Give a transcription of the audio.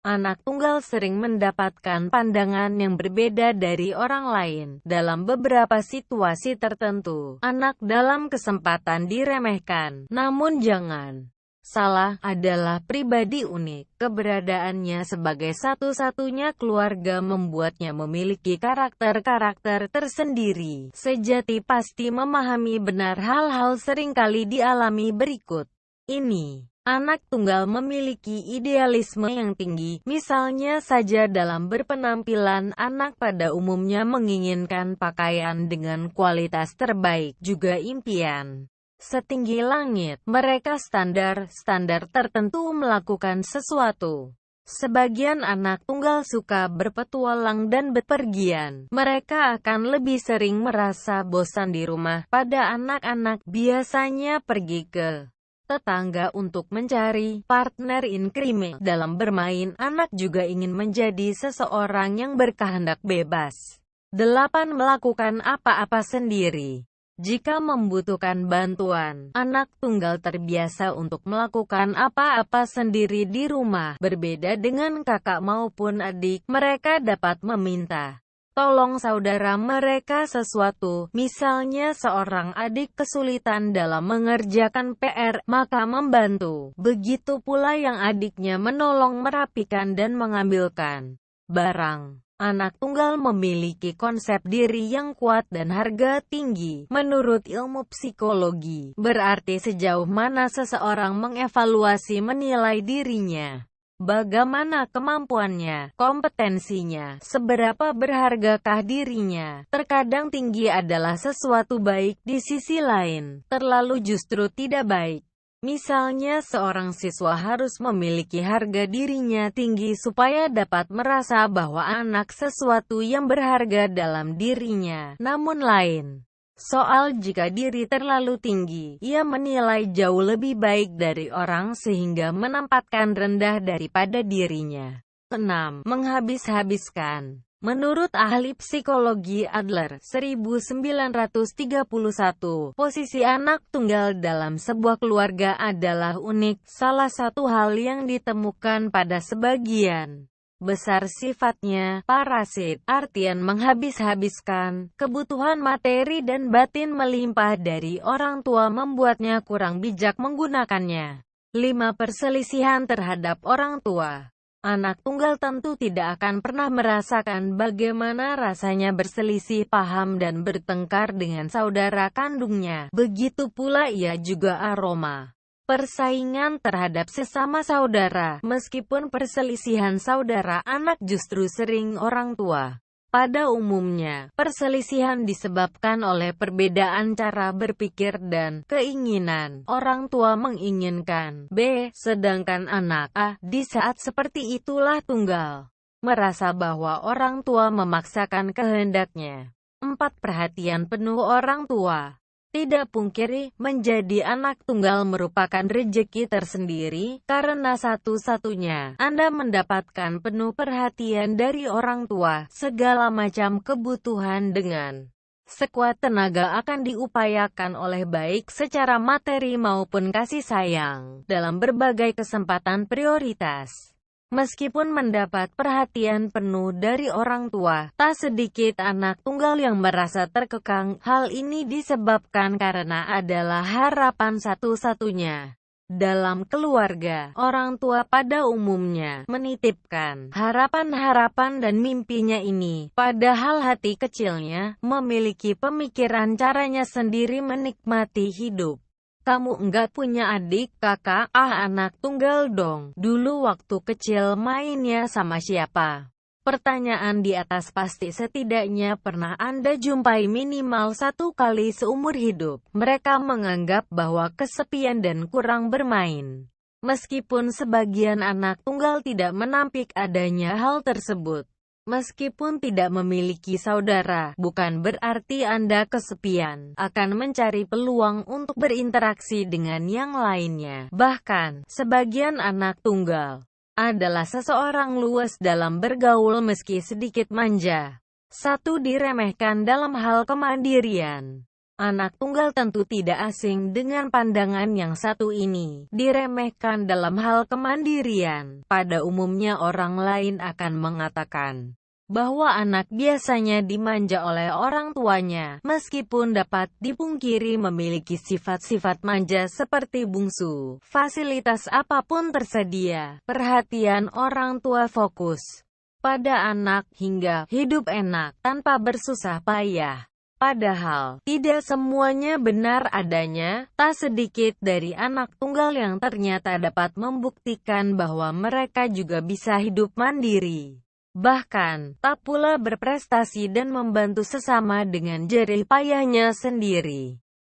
Anak tunggal sering mendapatkan pandangan yang berbeda dari orang lain. Dalam beberapa situasi tertentu, anak dalam kesempatan diremehkan. Namun jangan salah, adalah pribadi unik. Keberadaannya sebagai satu-satunya keluarga membuatnya memiliki karakter-karakter tersendiri. Sejati pasti memahami benar hal-hal seringkali dialami berikut ini. Anak tunggal memiliki idealisme yang tinggi, misalnya saja dalam berpenampilan. Anak pada umumnya menginginkan pakaian dengan kualitas terbaik, juga impian setinggi langit. Mereka standar tertentu melakukan sesuatu. Sebagian anak tunggal suka berpetualang dan bepergian. Mereka akan lebih sering merasa bosan di rumah. Pada anak-anak, biasanya pergi ke tetangga untuk mencari partner in crime. Dalam bermain, anak juga ingin menjadi seseorang yang berkehendak bebas. 8. Melakukan apa-apa sendiri. Jika membutuhkan bantuan, anak tunggal terbiasa untuk melakukan apa-apa sendiri di rumah. Berbeda dengan kakak maupun adik, mereka dapat meminta tolong saudara mereka sesuatu. Misalnya seorang adik kesulitan dalam mengerjakan PR, maka membantu. Begitu pula yang adiknya menolong merapikan dan mengambilkan barang. Anak tunggal memiliki konsep diri yang kuat dan harga tinggi. Menurut ilmu psikologi, berarti sejauh mana seseorang mengevaluasi menilai dirinya. Bagaimana kemampuannya, kompetensinya, seberapa berhargakah dirinya. Terkadang tinggi adalah sesuatu baik, di sisi lain, terlalu justru tidak baik. Misalnya seorang siswa harus memiliki harga dirinya tinggi supaya dapat merasa bahwa anak sesuatu yang berharga dalam dirinya. Namun lain soal jika diri terlalu tinggi, ia menilai jauh lebih baik dari orang sehingga menempatkan rendah daripada dirinya. 6. Menghabis-habiskan. Menurut ahli psikologi Adler, 1931, posisi anak tunggal dalam sebuah keluarga adalah unik. Salah satu hal yang ditemukan pada sebagian besar sifatnya parasit, artian menghabis-habiskan. Kebutuhan materi dan batin melimpah dari orang tua membuatnya kurang bijak menggunakannya. 5. Perselisihan terhadap orang tua. Anak tunggal tentu tidak akan pernah merasakan bagaimana rasanya berselisih paham dan bertengkar dengan saudara kandungnya. Begitu pula ia juga aroma persaingan terhadap sesama saudara. Meskipun perselisihan saudara anak justru sering orang tua. Pada umumnya, perselisihan disebabkan oleh perbedaan cara berpikir dan keinginan. Orang tua menginginkan B, sedangkan anak A. Di saat seperti itulah tunggal merasa bahwa orang tua memaksakan kehendaknya. 4. Perhatian penuh orang tua. Tidak pungkiri, menjadi anak tunggal merupakan rejeki tersendiri, karena satu-satunya Anda mendapatkan penuh perhatian dari orang tua. Segala macam kebutuhan dengan sekuat tenaga akan diupayakan oleh baik secara materi maupun kasih sayang, dalam berbagai kesempatan prioritas. Meskipun mendapat perhatian penuh dari orang tua, tak sedikit anak tunggal yang merasa terkekang. Hal ini disebabkan karena adalah harapan satu-satunya dalam keluarga. Orang tua pada umumnya menitipkan harapan-harapan dan mimpinya ini, padahal hati kecilnya memiliki pemikiran caranya sendiri menikmati hidup. Kamu enggak punya adik, kakak? Anak tunggal dong. Dulu waktu kecil mainnya sama siapa? Pertanyaan di atas pasti setidaknya pernah Anda jumpai minimal satu kali seumur hidup. Mereka menganggap bahwa kesepian dan kurang bermain. Meskipun sebagian anak tunggal tidak menampik adanya hal tersebut. Meskipun tidak memiliki saudara, bukan berarti Anda kesepian, akan mencari peluang untuk berinteraksi dengan yang lainnya. Bahkan, sebagian anak tunggal adalah seseorang luas dalam bergaul meski sedikit manja. 1. Diremehkan dalam hal kemandirian. Anak tunggal tentu tidak asing dengan pandangan yang satu ini. Diremehkan dalam hal kemandirian. Pada umumnya orang lain akan mengatakan bahwa anak biasanya dimanja oleh orang tuanya, meskipun dapat dipungkiri memiliki sifat-sifat manja seperti bungsu. Fasilitas apapun tersedia, perhatian orang tua fokus pada anak, hingga hidup enak tanpa bersusah payah. Padahal, tidak semuanya benar adanya. Tak sedikit dari anak tunggal yang ternyata dapat membuktikan bahwa mereka juga bisa hidup mandiri. Bahkan, tak pula berprestasi dan membantu sesama dengan jerih payahnya sendiri.